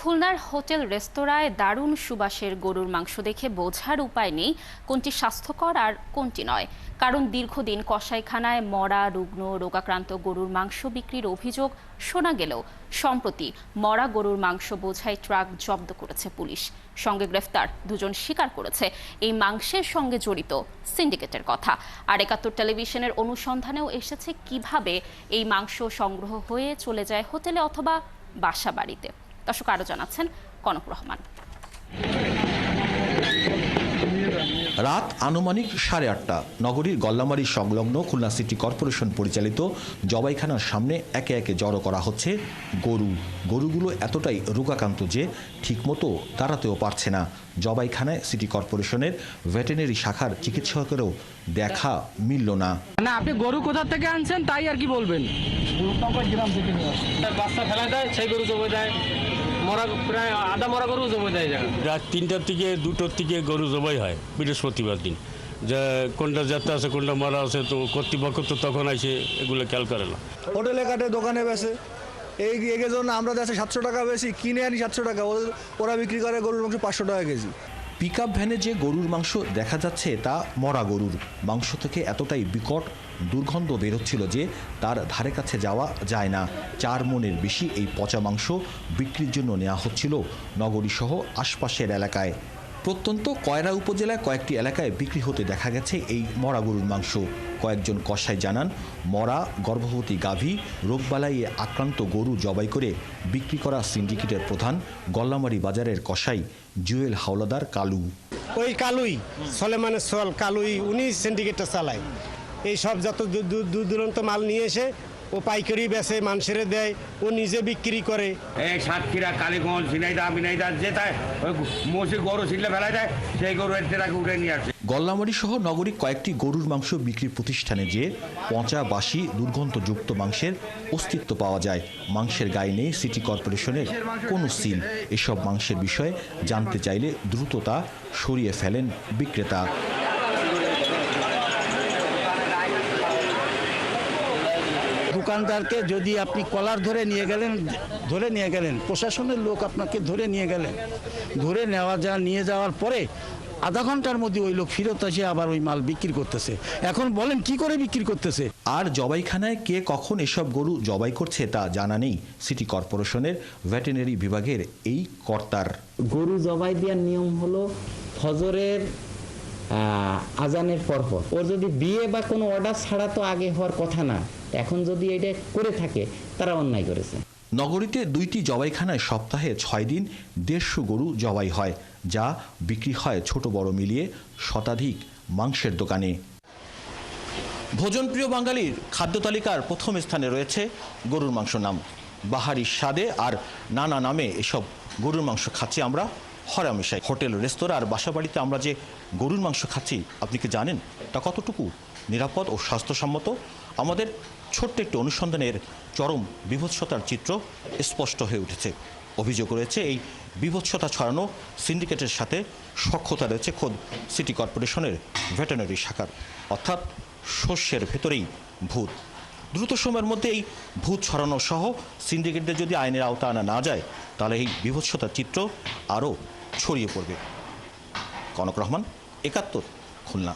খুলনার হোটেল রেস্তোরাঁয় দারুণ সুবাসের গরুর মাংস দেখে বোঝার উপায় নেই কোনটি স্বাস্থ্যকর আর কোনটি নয়। কারণ দীর্ঘদিন কসাইখানায় মরা, রুগ্ন, রোগাক্রান্ত গরুর মাংস বিক্রির অভিযোগ শোনা গেলেও সম্প্রতি মরা গরুর মাংস বোঝাই ট্রাক জব্দ করেছে পুলিশ। সঙ্গে গ্রেফতার দুজন স্বীকার করেছে এই মাংসের সঙ্গে জড়িত সিন্ডিকেটের কথা। আর ৭১ টেলিভিশনের অনুসন্ধানেও এসেছে কিভাবে এই মাংস সংগ্রহ হয়ে চলে যায় হোটেলে অথবা বাসা বাড়িতে। দর্শক আরো জানাচ্ছেন কনক রহমান। রাত আনুমানিক 8:30 নগরীর গল্লামারী সংলগ্ন খুলনা সিটি কর্পোরেশন পরিচালিত জবাইখানার সামনে একে একে জড়ো করা হচ্ছে গরুগুলো এতটাই রোগাক্রান্ত যে ঠিকমতো দাঁড়াতেও পারছে না। জবাইখানায় সিটি কর্পোরেশনের ভেটেরিনারি শাখার চিকিৎসকেরও দেখা মিলল না। আপনি গরু কোথা থেকে আনছেন তাই আর কি বলবেন? গ্রাম থেকে বাচ্চা ফেলা দেয়, সেই গরু জমে দেয়, মরা প্রায় আধা মরা গরু জমে দেয়। রাত 3টার থেকে 2টার থেকে গরু জবাই হয় বৃহস্পতিবার দিন। যে কোনটা যাত্রা আছে কোনটা মরা আছে, তো কর্তৃপক্ষ তো তখন আসে এগুলো খেয়াল করে না। হোটেলে কাটে, দোকানে বেছে, এই জন্য আমরা দেশে 700 টাকা বেশি কিনে আনি, 700 টাকা ওরা বিক্রি করে গরুর মাংস 500 টাকা কেজি। পিকআপ ভ্যানে যে গরুর মাংস দেখা যাচ্ছে তা মরা গরুর মাংস থেকে এতটাই বিকট দুর্গন্ধ বেরোচ্ছিল যে তার ধারে কাছে যাওয়া যায় না। 4 মণের বেশি এই পচা মাংস বিক্রির জন্য নেওয়া হচ্ছিল নগরীসহ আশপাশের এলাকায়। প্রত্যন্ত কয়রা উপজেলায় কয়েকটি এলাকায় বিক্রি হতে দেখা গেছে এই মরা গরুর মাংস। কয়েকজন কসাই জানান, মরা গর্ভবতী গাভী, রোগবালাইয়ে আক্রান্ত গরু জবাই করে বিক্রি করা সিন্ডিকেটের প্রধান গল্লামারী বাজারের কসাই জুয়েল হাওলাদার কালু। ওই কালুই সলেমানের সোয়াল কালুই উনি সিন্ডিকেটটা চালায়। এই সব যত দূর দূরান্ত মাল নিয়ে এসে ও পাইকারি বেচে, মানুষের দেয়, ও নিজে বিক্রি করে। এই সাতক্ষীরা, কালীগঞ্জ, বিনাইদা যেটায় ওই মোষে গরু ছিটলে ফেলায় দেয়, সেই গরু এটাকে উঠে নিয়ে আসে। গল্লামারী সহ নগরীর কয়েকটি গরুর মাংস বিক্রি প্রতিষ্ঠানে যে পচা, বাসি, দুর্গন্ধযুক্ত মাংসের অস্তিত্ব পাওয়া যায়। মাংসের গায়ে নেই সিটি কর্পোরেশনের কোনো সিল। এসব মাংসের বিষয়ে জানতে চাইলে দ্রুত তা সরিয়ে ফেলেন বিক্রেতা। দোকানদারকে যদি আপনি কলার ধরে নিয়ে গেলেন, প্রশাসনের লোক আপনাকে ধরে নিয়ে যাওয়ার পরে আধা ঘন্টার মধ্যে ওই লোক ফেরত আসে আবার ওই মাল বিক্রি করতেছে। এখন বলেন কি করে বিক্রি করতেছে? আর জবাইখানায় কে কখন এসব গরু জবাই করছে তা জানা নেই সিটি কর্পোরেশনের ভেটেরিনারি বিভাগের এই কর্তার। গরু জবাই দেওয়ার নিয়ম হলো ফজরের আজানের পরপর। ওর যদি বিয়ে বা কোনো অর্ডার ছাড়া তো আগে হওয়ার কথা না। এখন যদি এটা করে থাকে তারা অন্যায় করেছে। নগরীতে 2টি জবাইখানায় সপ্তাহে 6 দিন 150 গরু জবাই হয়, যা বিক্রি হয় ছোট বড় মিলিয়ে শতাধিক মাংসের দোকানে। ভোজনপ্রিয় বাঙালির খাদ্য তালিকার প্রথম স্থানে রয়েছে গরুর মাংস নাম। বাহারি স্বাদে আর নানা নামে এসব গরুর মাংস খাচ্ছি আমরা হরামেশাই। হোটেল, রেস্তোরাঁ আর বাসাবাড়িতে আমরা যে গরুর মাংস খাচ্ছি, আপনি কি জানেন তা কতটুকু নিরাপদ ও স্বাস্থ্যসম্মত? আমাদের ছোট্ট একটি অনুসন্ধানের চরম বিভৎসতার চিত্র স্পষ্ট হয়ে উঠেছে। অভিযোগ রয়েছে এই বিভৎসতা ছড়ানো সিন্ডিকেটের সাথে সখ্যতা রয়েছে খোদ সিটি কর্পোরেশনের ভেটেরিনারি শাখার। অর্থাৎ শস্যের ভেতরেই ভূত। দ্রুত সময়ের মধ্যে এই ভূত ছড়ানো সহ সিন্ডিকেটদের যদি আইনের আওতা আনা না যায়, তাহলে এই বিভৎসতার চিত্র আরও ছড়িয়ে পড়বে। কনক রহমান, ৭১, খুলনা।